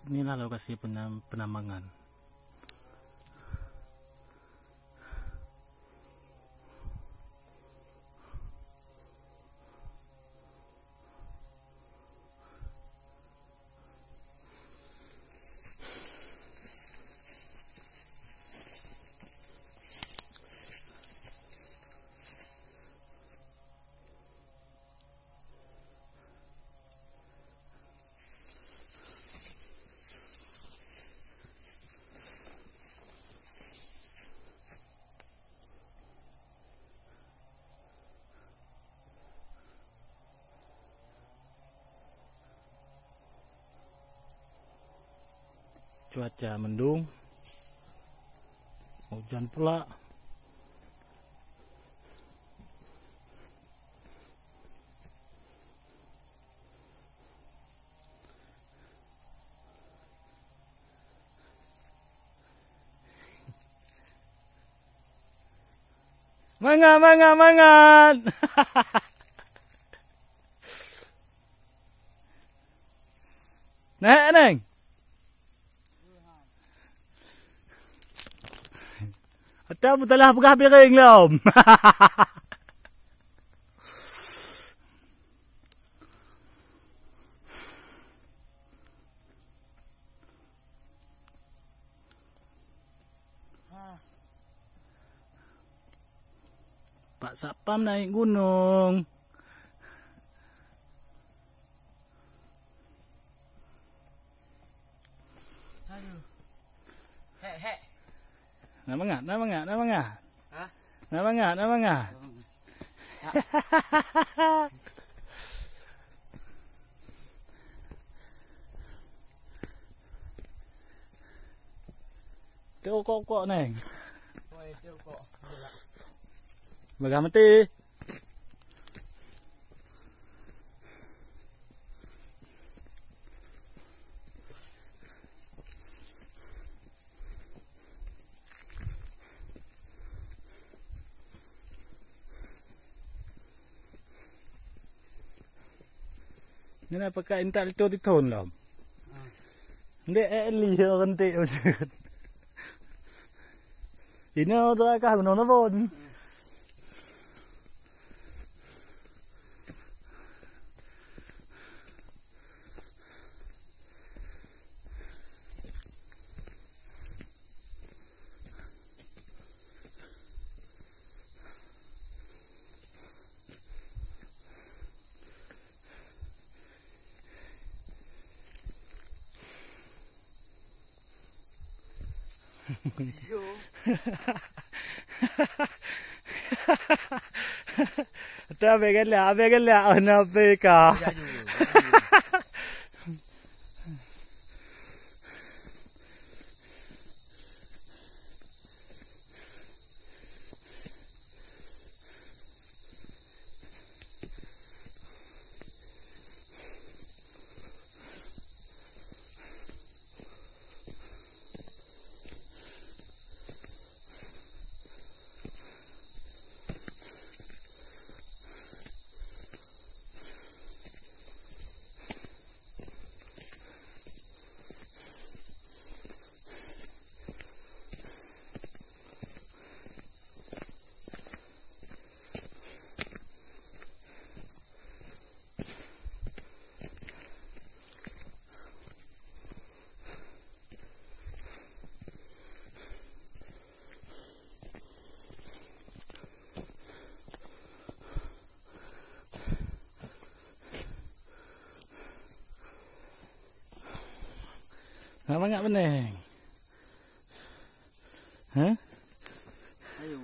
Inilah lokasi penambangan. Cuaca mendung, hujan pula. Mangan. Naik neng. Ada telah pegah piring lom. Pak Sapam naik gunung. Aduh. Hek. Nama enggak? Hah? Nama enggak? Teo kok neng. Oi, teo kok. Baga mati. Ni nak pakai intak itu di ton lah. Ndek eli rentik macam. Ini tu kah gunung pun. Dah begal lah, nak beka. Nama enggak bening? Hah? Ayo.